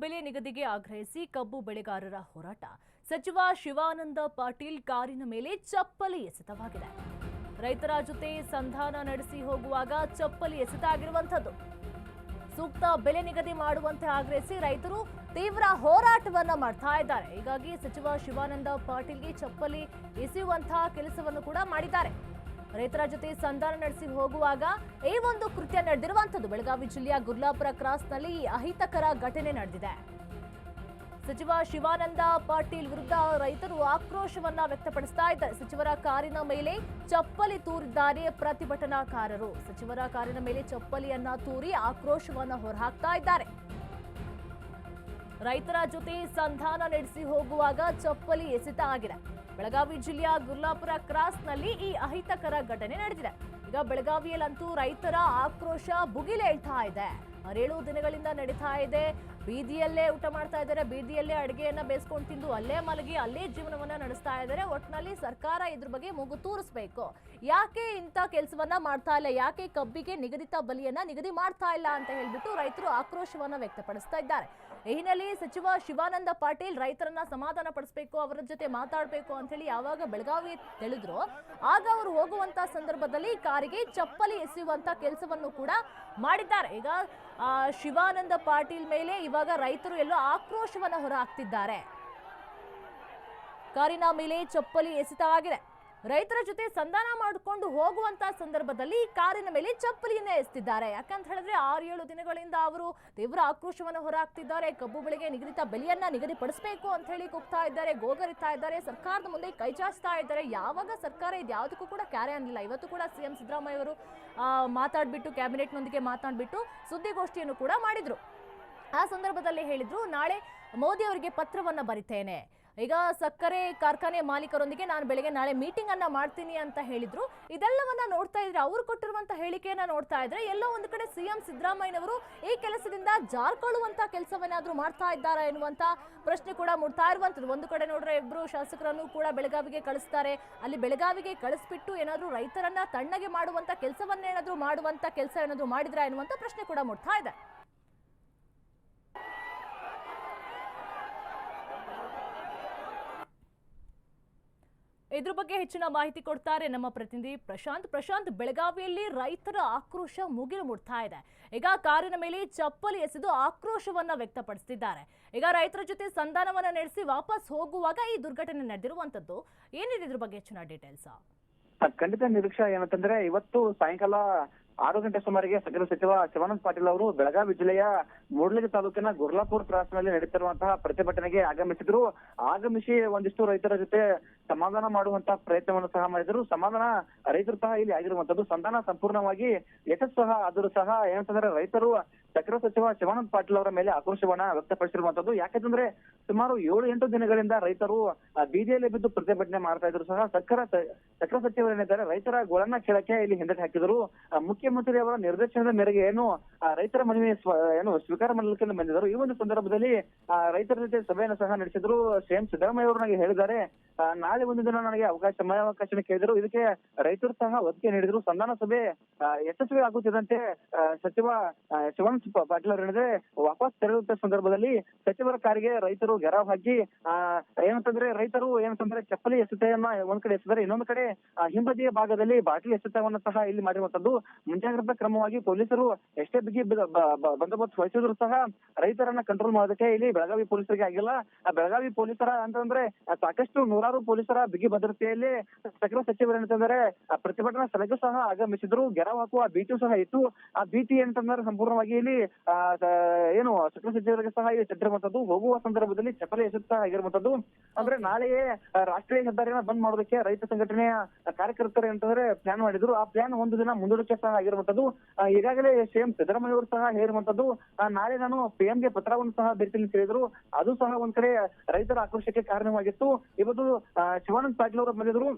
ಬೆಲೆ ನಿಗದಿಗೆ ಆಗ್ರಹಿಸಿ ಕಬ್ಬು ಬೆಳೆಗಾರರ ಹೋರಾಟ. ಸಚಿವ ಶಿವಾನಂದ ಪಾಟೀಲ್ ಕಾರಿನ ಮೇಲೆ ಚಪ್ಪಲಿ ಎಸೆತವಾಗಿದೆ. ರೈತರ ಜೊತೆ ಸಂಧಾನ ನಡೆಸಿ ಹೋಗುವಾಗ ಚಪ್ಪಲಿ ಎಸೆತಾಗಿರುವಂತದ್ದು. ಸೂಕ್ತ ಬೆಲೆ ನಿಗದಿ ಮಾಡುವಂತೆ ಆಗ್ರಹಿಸಿ ರೈತರು ತೀವ್ರ ಹೋರಾಟವನ್ನ ಮಾಡ್ತಾ ಇದ್ದಾರೆ. ಹೀಗಾಗಿ ಸಚಿವ ಶಿವಾನಂದ ಪಾಟೀಲ್ಗೆ ಚಪ್ಪಲಿ ಎಸೆಯುವಂತಹ ಕೆಲಸವನ್ನು ಕೂಡ ಮಾಡಿದ್ದಾರೆ. ರೈತರ ಜೊತೆ ಸಂಧಾನ ನಡೆಸಿ ಹೋಗುವಾಗ ಈ ಒಂದು ಕೃತ್ಯ ನಡೆದಿರುವಂತದ್ದು. ಬೆಳಗಾವಿ ಜಿಲ್ಲೆಯ ಗುರ್ಲಾಪುರ ಕ್ರಾಸ್ನಲ್ಲಿ ಈ ಅಹಿತಕರ ಘಟನೆ ನಡೆದಿದೆ. ಸಚಿವ ಶಿವಾನಂದ ಪಾಟೀಲ್ ವಿರುದ್ಧ ರೈತರು ಆಕ್ರೋಶವನ್ನ ವ್ಯಕ್ತಪಡಿಸ್ತಾ ಇದ್ದಾರೆ. ಸಚಿವರ ಕಾರಿನ ಮೇಲೆ ಚಪ್ಪಲಿ ತೂರಿದ್ದಾರೆ ಪ್ರತಿಭಟನಾಕಾರರು. ಸಚಿವರ ಕಾರಿನ ಮೇಲೆ ಚಪ್ಪಲಿಯನ್ನ ತೂರಿ ಆಕ್ರೋಶವನ್ನ ಹೊರಹಾಕ್ತಾ ಇದ್ದಾರೆ. ರೈತರ ಜೊತೆ ಸಂಧಾನ ನಡೆಸಿ ಹೋಗುವಾಗ ಚಪ್ಪಲಿ ಎಸೆತ ಆಗಿದೆ. ಬೆಳಗಾವಿ ಜಿಲ್ಲೆಯ ಗುರ್ಲಾಪುರ ಕ್ರಾಸ್ನಲ್ಲಿ ಈ ಅಹಿತಕರ ಘಟನೆ ನಡೆದಿದೆ. ಈಗ ಬೆಳಗಾವಿಯಲ್ಲಂತೂ ರೈತರ ಆಕ್ರೋಶ ಭುಗಿಲೇಳ್ತಾ ಇದೆ. 6 ದಿನಗಳಿಂದ ನಡೀತಾ ಇದೆ. ಬೀದಿಯಲ್ಲೇ ಊಟ ಮಾಡ್ತಾ ಇದ್ದಾರೆ, ಬೀದಿಯಲ್ಲೇ ಅಡುಗೆಯನ್ನ ಬೇಯಿಸ್ಕೊಂಡು ತಿಂದು ಅಲ್ಲೇ ಮಲಗಿ ಅಲ್ಲೇ ಜೀವನವನ್ನ ನಡೆಸ್ತಾ ಇದ್ದಾರೆ. ಒಟ್ಟಿನಲ್ಲಿ ಸರ್ಕಾರ ಇದ್ರ ಬಗ್ಗೆ ಮೂಗು ತೂರಿಸಬೇಕು. ಯಾಕೆ ಇಂಥ ಕೆಲಸವನ್ನ ಮಾಡ್ತಾ ಇಲ್ಲ, ಯಾಕೆ ಕಬ್ಬಿಗೆ ನಿಗದಿತ ಬಲಿಯನ್ನ ನಿಗದಿ ಮಾಡ್ತಾ ಇಲ್ಲ ಅಂತ ಹೇಳ್ಬಿಟ್ಟು ರೈತರು ಆಕ್ರೋಶವನ್ನ ವ್ಯಕ್ತಪಡಿಸ್ತಾ ಇದ್ದಾರೆ. ಈ ಹಿನ್ನೆಲೆಯಲ್ಲಿ ಸಚಿವ ಶಿವಾನಂದ ಪಾಟೀಲ್ ರೈತರನ್ನ ಸಮಾಧಾನ ಪಡಿಸಬೇಕು, ಅವರ ಜೊತೆ ಮಾತಾಡಬೇಕು ಅಂತ ಹೇಳಿ ಯಾವಾಗ ಬೆಳಗಾವಿ ತಿಳಿದ್ರು ಆಗ ಅವರು ಹೋಗುವಂತ ಸಂದರ್ಭದಲ್ಲಿ ಕಾರಿಗೆ ಚಪ್ಪಲಿ ಎಸೆಯುವಂತ ಕೆಲಸವನ್ನು ಕೂಡ ಮಾಡಿದ್ದಾರೆ. ಈಗ ಶಿವಾನಂದ ಪಾಟೀಲ್ ಮೇಲೆ ಇವಾಗ ರೈತರು ಎಲ್ಲೋ ಆಕ್ರೋಶವನ್ನ ಹೊರಹಾಕ್ತಿದ್ದಾರೆ. ಕಾರಿನ ಮೇಲೆ ಚಪ್ಪಲಿ ಎಸೆತವಾಗಿದೆ. ರೈತರ ಜೊತೆ ಸಂಧಾನ ಮಾಡಿಕೊಂಡು ಹೋಗುವಂತ ಸಂದರ್ಭದಲ್ಲಿ ಕಾರಿನ ಮೇಲೆ ಚಪ್ಪಲಿಯನ್ನ ಎಸೆದಿದ್ದಾರೆ. ಯಾಕಂತ ಹೇಳಿದ್ರೆ 6-7 ದಿನಗಳಿಂದ ಅವರು ತೀವ್ರ ಆಕ್ರೋಶವನ್ನು ಹೊರಹಾಕ್ತಿದ್ದಾರೆ. ಕಬ್ಬು ಬೆಳೆಗೆ ನಿಗದಿತ ಬೆಲೆಯನ್ನ ನಿಗದಿಪಡಿಸಬೇಕು ಅಂತ ಹೇಳಿ ಕೂಗ್ತಾ ಇದ್ದಾರೆ, ಗೋಗರಿತಾ ಇದ್ದಾರೆ, ಸರ್ಕಾರದ ಮುಂದೆ ಕೈ ಚಾಚ್ತಾ ಇದ್ದಾರೆ. ಯಾವಾಗ ಸರ್ಕಾರ ಇದ್ಯಾವುದಕ್ಕೂ ಕೂಡ ಕ್ಯಾರೆ ಅನ್ನಲಿಲ್ಲ. ಇವತ್ತು ಕೂಡ ಸಿಎಂ ಸಿದ್ದರಾಮಯ್ಯ ಅವರು ಮಾತಾಡ್ಬಿಟ್ಟು ಕ್ಯಾಬಿನೆಟ್ನೊಂದಿಗೆ ಮಾತನಾಡ್ಬಿಟ್ಟು ಸುದ್ದಿಗೋಷ್ಠಿಯನ್ನು ಕೂಡ ಮಾಡಿದ್ರು. ಆ ಸಂದರ್ಭದಲ್ಲಿ ಹೇಳಿದ್ರು, ನಾಳೆ ಮೋದಿ ಅವರಿಗೆ ಪತ್ರವನ್ನ ಬರಿತೇನೆ. ಈಗ ಸಕ್ಕರೆ ಕಾರ್ಖಾನೆ ಮಾಲೀಕರೊಂದಿಗೆ ನಾನು ಬೆಳಗ್ಗೆ ನಾಳೆ ಮೀಟಿಂಗ್ ಅನ್ನ ಮಾಡ್ತೀನಿ ಅಂತ ಹೇಳಿದ್ರು. ಇದೆಲ್ಲವನ್ನ ನೋಡ್ತಾ ಇದ್ರೆ, ಅವರು ಕೊಟ್ಟಿರುವಂತ ಹೇಳಿಕೆಯನ್ನ ನೋಡ್ತಾ ಇದ್ರೆ ಎಲ್ಲೋ ಒಂದು ಕಡೆ ಸಿಎಂ ಸಿದ್ದರಾಮಯ್ಯನವರು ಈ ಕೆಲಸದಿಂದ ಜಾರ್ಕೊಳ್ಳುವಂತ ಕೆಲಸವನ್ನಾದ್ರೂ ಮಾಡ್ತಾ ಇದ್ದಾರಾ ಎನ್ನುವಂತ ಪ್ರಶ್ನೆ ಕೂಡ ಮೂಡ್ತಾ ಇರುವಂತದ್ದು. ಒಂದು ಕಡೆ ನೋಡ್ರೆ ಇಬ್ರು ಶಾಸಕರನ್ನು ಕೂಡ ಬೆಳಗಾವಿಗೆ ಕಳಿಸ್ತಾರೆ. ಅಲ್ಲಿ ಬೆಳಗಾವಿಗೆ ಕಳಿಸ್ಬಿಟ್ಟು ಏನಾದ್ರೂ ರೈತರನ್ನ ತಣ್ಣಗೆ ಮಾಡುವಂತ ಕೆಲಸವನ್ನೇನಾದ್ರೂ ಮಾಡುವಂತ ಕೆಲಸ ಏನಾದ್ರೂ ಮಾಡಿದ್ರಾ ಎನ್ನುವಂತ ಪ್ರಶ್ನೆ ಕೂಡ ಮೂಡ್ತಾ ಇದೆ. ಇದ್ರ ಬಗ್ಗೆ ಹೆಚ್ಚಿನ ಮಾಹಿತಿ ಕೊಡ್ತಾರೆ ನಮ್ಮ ಪ್ರತಿನಿಧಿ ಪ್ರಶಾಂತ್. ಬೆಳಗಾವಿಯಲ್ಲಿ ರೈತರ ಆಕ್ರೋಶ ಮುಗಿಲು ಮುಟ್ತಾ ಇದೆ. ಈಗ ಕಾರಿನ ಮೇಲೆ ಚಪ್ಪಲಿ ಎಸೆದು ಆಕ್ರೋಶವನ್ನ ವ್ಯಕ್ತಪಡಿಸುತ್ತಿದ್ದಾರೆ. ಈಗ ರೈತರ ಜೊತೆ ಸಂಧಾನವನ್ನ ನಡೆಸಿ ವಾಪಸ್ ಹೋಗುವಾಗ ಈ ದುರ್ಘಟನೆ ನಡೆದಿರುವಂತದ್ದು. ಏನಿದೆ ಇದ್ರ ಬಗ್ಗೆ ಹೆಚ್ಚಿನ ಡೀಟೇಲ್ಸ್? ಖಂಡಿತ ನಿರೀಕ್ಷಾ ಏನಂತಂದ್ರೆ, ಇವತ್ತು ಸಾಯಂಕಾಲ 6 ಗಂಟೆ ಸುಮಾರಿಗೆ ಸಚಿವ ಶಿವಾನಂದ ಪಾಟೀಲ್ ಅವರು ಬೆಳಗಾವಿ ಜಿಲ್ಲೆಯ ಮೂಡಲಗಿ ತಾಲೂಕಿನ ಗುರ್ಲಾಪುರ ಕ್ರಾಸ್ ನಲ್ಲಿ ನಡೀತಿರುವಂತಹ ಪ್ರತಿಭಟನೆಗೆ ಆಗಮಿಸಿದ್ರು. ಆಗಮಿಸಿ ಒಂದಿಷ್ಟು ರೈತರ ಜೊತೆ ಸಮಾಧಾನ ಮಾಡುವಂತಹ ಪ್ರಯತ್ನವನ್ನು ಸಹ ಮಾಡಿದ್ರು. ಸಮಾಧಾನ ರೈತರು ಸಹ ಇಲ್ಲಿ ಆಗಿರುವಂತದ್ದು. ಸಂಧಾನ ಸಂಪೂರ್ಣವಾಗಿ ಯಶಸ್ಸು ಸಹ ಆದರೂ ಸಹ ಏನಂತಂದ್ರೆ, ರೈತರು ಸಕ್ಕರೆ ಸಚಿವ ಶಿವಾನಂದ ಪಾಟೀಲ್ ಅವರ ಮೇಲೆ ಆಕ್ರೋಶವನ್ನ ವ್ಯಕ್ತಪಡಿಸಿರುವಂತದ್ದು. ಯಾಕಂತಂದ್ರೆ ಸುಮಾರು 7-8 ದಿನಗಳಿಂದ ರೈತರು ಬೀದಿಯಲ್ಲಿ ಬಿದ್ದು ಪ್ರತಿಭಟನೆ ಮಾಡ್ತಾ ಇದ್ರು ಸಹ ಸಕ್ಕರೆ ಸಚಿವರು ಏನಿದ್ದಾರೆ ರೈತರ ಗೋಳನ್ನ ಕೇಳಕ್ಕೆ ಇಲ್ಲಿ ಹಿಂದಕ್ಕೆ ಹಾಕಿದ್ರು. ಮುಖ್ಯಮಂತ್ರಿ ಅವರ ನಿರ್ದೇಶನದ ಮೇರೆಗೆ ರೈತರ ಮನವಿ ಸ್ವೀಕಾರ ಮಾಡಲಿಕ್ಕೆ ಬಂದಿದ್ದರು. ಈ ಒಂದು ಸಂದರ್ಭದಲ್ಲಿ ರೈತರ ಜೊತೆ ಸಭೆಯನ್ನು ಸಹ ನಡೆಸಿದ್ರು. ಸಿಎಂ ಸಿದ್ದರಾಮಯ್ಯ ಅವರು ನನಗೆ ಹೇಳಿದ್ದಾರೆ, ನಾಳೆ ಒಂದು ದಿನ ನನಗೆ ಸಮಯಾವಕಾಶ ಕೇಳಿದ್ರು. ಇದಕ್ಕೆ ರೈತರು ಸಹ ಒತ್ತಿಗೆ ನೀಡಿದ್ರು. ಸಂಧಾನ ಸಭೆ ಯಶಸ್ವಿ ಆಗುತ್ತಿದ್ದಂತೆ ಸಚಿವ ಶಿವಾನಂದ ಪಾಟೀಲ್ ಅವರು ಹೇಳಿದ್ರೆ, ವಾಪಸ್ ತೆರಳುವಂತ ಸಂದರ್ಭದಲ್ಲಿ ಸಚಿವರ ಕಾರಿಗೆ ರೈತರು ಗೆರಾವ್ ಹಾಕಿ ರೈತರು ಚಪ್ಪಲಿ ಎಸೆತವನ್ನ ಒಂದ್ ಕಡೆ ಎಸೆದರೆ, ಇನ್ನೊಂದು ಕಡೆ ಹಿಂಬದಿಯ ಭಾಗದಲ್ಲಿ ಬಾಟಲಿ ಎಸೆತವನ್ನ ಸಹ ಇಲ್ಲಿ ಮಾಡಿರುವಂತದ್ದು. ಮುಂಜಾಗ್ರತಾ ಕ್ರಮವಾಗಿ ಪೊಲೀಸರು ಎಷ್ಟೇ ಬಿಗಿ ಬಂದೋಬಸ್ತ್ ವಹಿಸಿದ್ರು ಸಹ ರೈತರನ್ನ ಕಂಟ್ರೋಲ್ ಮಾಡೋದಕ್ಕೆ ಇಲ್ಲಿ ಬೆಳಗಾವಿ ಪೊಲೀಸರಿಗೆ ಆಗಿಲ್ಲ. ಬೆಳಗಾವಿ ಪೊಲೀಸರ ಅಂತಂದ್ರೆ ಸಾಕಷ್ಟು 100 ಪೊಲೀಸರ ಬಿಗಿ ಭದ್ರತೆಯಲ್ಲಿ ಸಕ್ಕರೆ ಸಚಿವರು ಏನಂತಂದ್ರೆ ಪ್ರತಿಭಟನಾ ಸ್ಥಳಕ್ಕೂ ಸಹ ಆಗಮಿಸಿದ್ರು. ಗೆರಾವ್ ಹಾಕುವ ಭೀತಿ ಸಹ ಇತ್ತು. ಆ ಭೀತಿ ಅಂತಂದ್ರೆ ಸಂಪೂರ್ಣವಾಗಿ ಇಲ್ಲಿ ಸಕ್ಕರೆ ಸಚಿವರಿಗೆ ಸಹ ಇಲ್ಲಿ ತಟ್ಟಿರುವಂತದ್ದು. ಹೋಗುವ ಸಂದರ್ಭದಲ್ಲಿ ಚಪ್ಪಲಿ ಎಸೆತ ಆಗಿರುವಂತದ್ದು. ಅಂದ್ರೆ ನಾಳೆಯೇ ರಾಷ್ಟ್ರೀಯ ಹೆದ್ದಾರಿನ ಬಂದ್ ಮಾಡೋದಕ್ಕೆ ರೈತ ಸಂಘಟನೆಯ ಕಾರ್ಯಕರ್ತರು ಅಂತಂದ್ರೆ ಪ್ಲಾನ್ ಮಾಡಿದ್ರು. ಆ ಪ್ಲಾನ್ ಒಂದು ದಿನ ಮುಂದೂಡಿಕೆ ಸಹ ಆಗಿರುವಂತದ್ದು. ಈಗಾಗಲೇ ಸಿಎಂ ಸಿದ್ದರಾಮಯ್ಯ ಅವರು ಸಹ ಹೇಳಿರುವಂತದ್ದು, ನಾಳೆ ನಾನು ಪಿಎಂಗೆ ಪತ್ರವನ್ನು ಸಹ ಬರೀತೀನಿ ಹೇಳಿದ್ರು. ಅದು ಸಹ ಒಂದ್ ಕಡೆ ರೈತರ ಆಕ್ರೋಶಕ್ಕೆ ಕಾರಣವಾಗಿತ್ತು. ಇವತ್ತು ಶಿವಾನಂದ ಪಾಟೀಲ್ ಅವರು ಬಂದಿದ್ರು.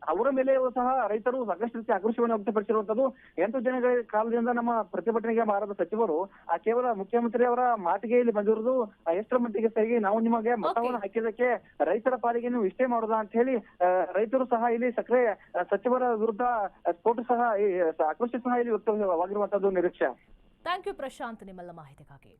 ಅವರ ಮೇಲೆ ಸಹ ರೈತರು ಸಾಕಷ್ಟು ರೀತಿ ಆಕ್ರೋಶವನ್ನು ವ್ಯಕ್ತಪಡಿಸಿರುವಂತದ್ದು. 8 ದಿನಗಳ ಕಾಲದಿಂದ ನಮ್ಮ ಪ್ರತಿಭಟನೆಗೆ ಬಾರದ ಸಚಿವರು ಕೇವಲ ಮುಖ್ಯಮಂತ್ರಿ ಅವರ ಮಾತಿಗೆ ಇಲ್ಲಿ ಬಂದಿರುವುದು ಎಷ್ಟರ ಮಟ್ಟಿಗೆ ಸರಿ, ನಾವು ನಿಮಗೆ ಮತವನ್ನು ಹಾಕಿದ್ದಕ್ಕೆ ರೈತರ ಪಾಲಿಗೆ ನೀವು ಇಷ್ಟೇ ಮಾಡೋದಾ ಅಂತ ಹೇಳಿ ರೈತರು ಸಹ ಇಲ್ಲಿ ಸಕ್ಕರೆ ಸಚಿವರ ವಿರುದ್ಧ ಸ್ಫೋಟ ಸಹ ಆಕ್ರೋಶ ಸಹ ಇಲ್ಲಿ ವ್ಯಕ್ತವಾಗಿರುವಂತದ್ದು. ನಿರೀಕ್ಷೆ. ಥ್ಯಾಂಕ್ ಯು ಪ್ರಶಾಂತ್, ನಿಮ್ಮೆಲ್ಲ ಮಾಹಿತಿಗಾಗಿ.